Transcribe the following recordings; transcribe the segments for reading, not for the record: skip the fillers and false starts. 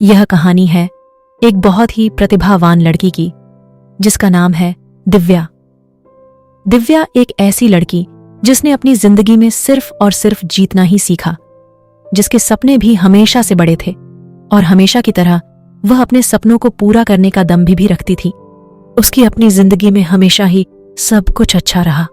यह कहानी है एक बहुत ही प्रतिभावान लड़की की, जिसका नाम है दिव्या। दिव्या एक ऐसी लड़की जिसने अपनी जिंदगी में सिर्फ और सिर्फ जीतना ही सीखा, जिसके सपने भी हमेशा से बड़े थे और हमेशा की तरह वह अपने सपनों को पूरा करने का दम भी रखती थी। उसकी अपनी जिंदगी में हमेशा ही सब कुछ अच्छा रहा।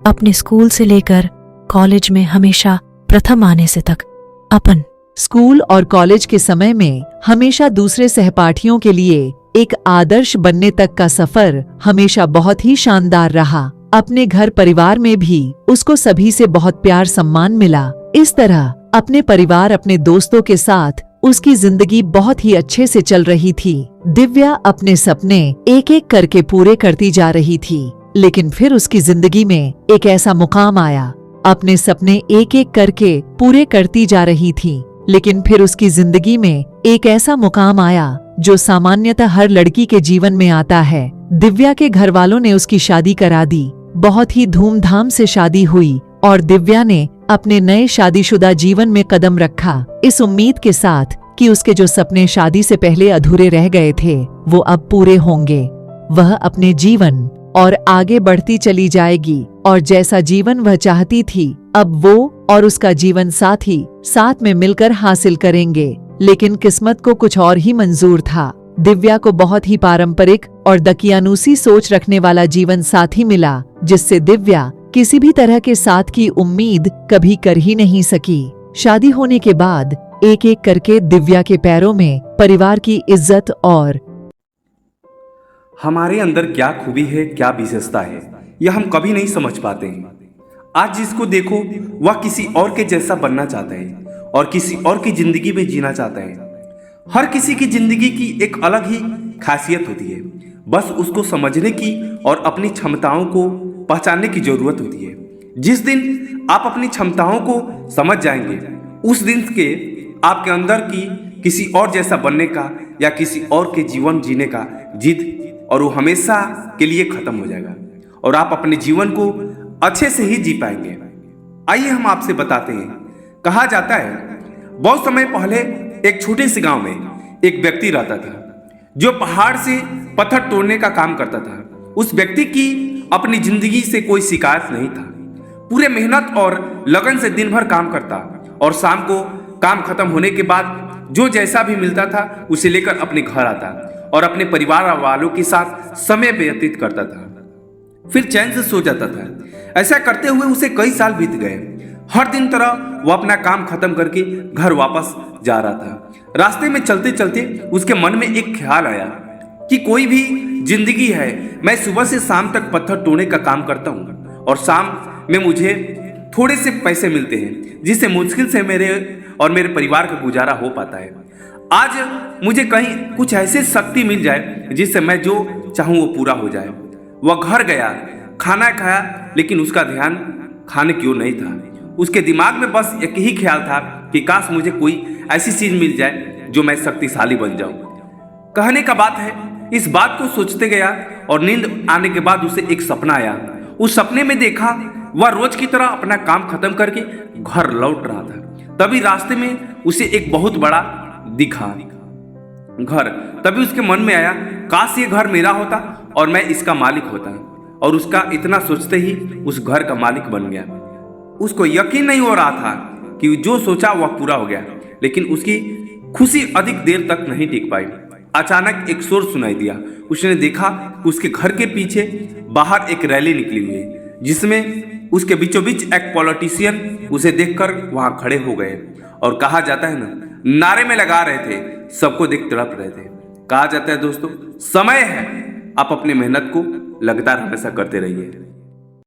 अपने स्कूल से लेकर कॉलेज में हमेशा प्रथम आने से तक अपन स्कूल और कॉलेज के समय में हमेशा दूसरे सहपाठियों के लिए एक आदर्श बनने तक का सफर हमेशा बहुत ही शानदार रहा। अपने घर परिवार में भी उसको सभी से बहुत प्यार सम्मान मिला। इस तरह अपने परिवार अपने दोस्तों के साथ उसकी जिंदगी बहुत ही अच्छे से चल रही थी। दिव्या अपने सपने एक एक करके पूरे करती जा रही थी, लेकिन फिर उसकी जिंदगी में एक ऐसा मुकाम आया। अपने सपने एक एक करके पूरे करती जा रही थी, लेकिन फिर उसकी जिंदगी में एक ऐसा मुकाम आया जो सामान्यतः हर लड़की के जीवन में आता है। दिव्या के घर वालों ने उसकी शादी करा दी। बहुत ही धूमधाम से शादी हुई और दिव्या ने अपने नए शादीशुदा जीवन में कदम रखा, इस उम्मीद के साथ कि उसके जो सपने शादी से पहले अधूरे रह गए थे वो अब पूरे होंगे। वह अपने जीवन और आगे बढ़ती चली जाएगी और जैसा जीवन वह चाहती थी अब वो और उसका जीवन साथी साथ में मिलकर हासिल करेंगे। लेकिन किस्मत को कुछ और ही मंजूर था। दिव्या को बहुत ही पारंपरिक और दकियानूसी सोच रखने वाला जीवन साथी मिला, जिससे दिव्या किसी भी तरह के साथ की उम्मीद कभी कर ही नहीं सकी। शादी होने के बाद एक एक करके दिव्या के पैरों में परिवार की इज्जत और हमारे अंदर क्या खूबी है, क्या विशेषता है, यह हम कभी नहीं समझ पाते हैं। आज जिसको देखो वह किसी और के जैसा बनना चाहता है और किसी और की जिंदगी में जीना चाहता है। हर किसी की जिंदगी की एक अलग ही खासियत होती है, बस उसको समझने की और अपनी क्षमताओं को पहचानने की जरूरत होती है। जिस दिन आप अपनी क्षमताओं को समझ जाएंगे, उस दिन के आपके अंदर की किसी और जैसा बनने का या किसी और के जीवन जीने का जिद और वो हमेशा के लिए खत्म हो जाएगा और आप अपने जीवन को अच्छे से ही जी पाएंगे। आइए हम आपसे बताते हैं। कहा जाता है बहुत समय पहले एक छोटे से गांव में एक व्यक्ति रहता था जो पहाड़ से पत्थर तोड़ने का काम करता था। उस व्यक्ति की अपनी जिंदगी से कोई शिकायत नहीं था। पूरे मेहनत और लगन से दिन भर काम करता और शाम को काम खत्म होने के बाद जो जैसा भी मिलता था उसे लेकर अपने घर आता और अपने परिवार वालों के साथ समय व्यतीत करता था, फिर चैन से सो जाता था। ऐसा करते हुए उसे कई साल बीत गए। हर दिन तरह वह अपना काम खत्म करके घर वापस जा रहा था। रास्ते में चलते चलते उसके मन में एक ख्याल आया कि कोई भी जिंदगी है, मैं सुबह से शाम तक पत्थर तोड़ने का काम करता हूँ और शाम में मुझे थोड़े से पैसे मिलते हैं, जिससे मुश्किल से मेरे और मेरे परिवार का गुजारा हो पाता है। आज मुझे कहीं कुछ ऐसी शक्ति मिल जाए जिससे मैं जो चाहूँ वो पूरा हो जाए। वह घर गया, खाना खाया, लेकिन उसका ध्यान खाने की ओर नहीं था। उसके दिमाग में बस एक ही ख्याल था कि काश मुझे कोई ऐसी चीज मिल जाए जो मैं शक्तिशाली बन जाऊं। कहने का बात है, इस बात को सोचते गया और नींद आने के बाद उसे एक सपना आया। उस सपने में देखा वह रोज की तरह अपना काम खत्म करके घर लौट रहा था। तभी रास्ते में उसे एक बहुत बड़ा दिखा घर। तभी उसके मन में आया, काश ये घर मेरा होता और मैं इसका मालिक होता। और उसका इतना सोचते ही उस घर का मालिक बन गया। उसको यकीन नहीं हो रहा था कि जो सोचा वह पूरा हो गया, लेकिन उसकी खुशी अधिक देर तक नहीं टिक पाई। अचानक एक शोर सुनाई दिया। उसने देखा कि उसके घर के पीछे बाहर एक रैली निकली हुई है, जिसमें उसके बीचों बीच एक पॉलिटिशियन उसे देखकर वहां खड़े हो गए और कहा जाता है ना, नारे में लगा रहे थे, सबको देख तड़प रहे थे। कहा जाता है दोस्तों, समय है, आप अपनी मेहनत को लगातार हमेशा करते रहिए।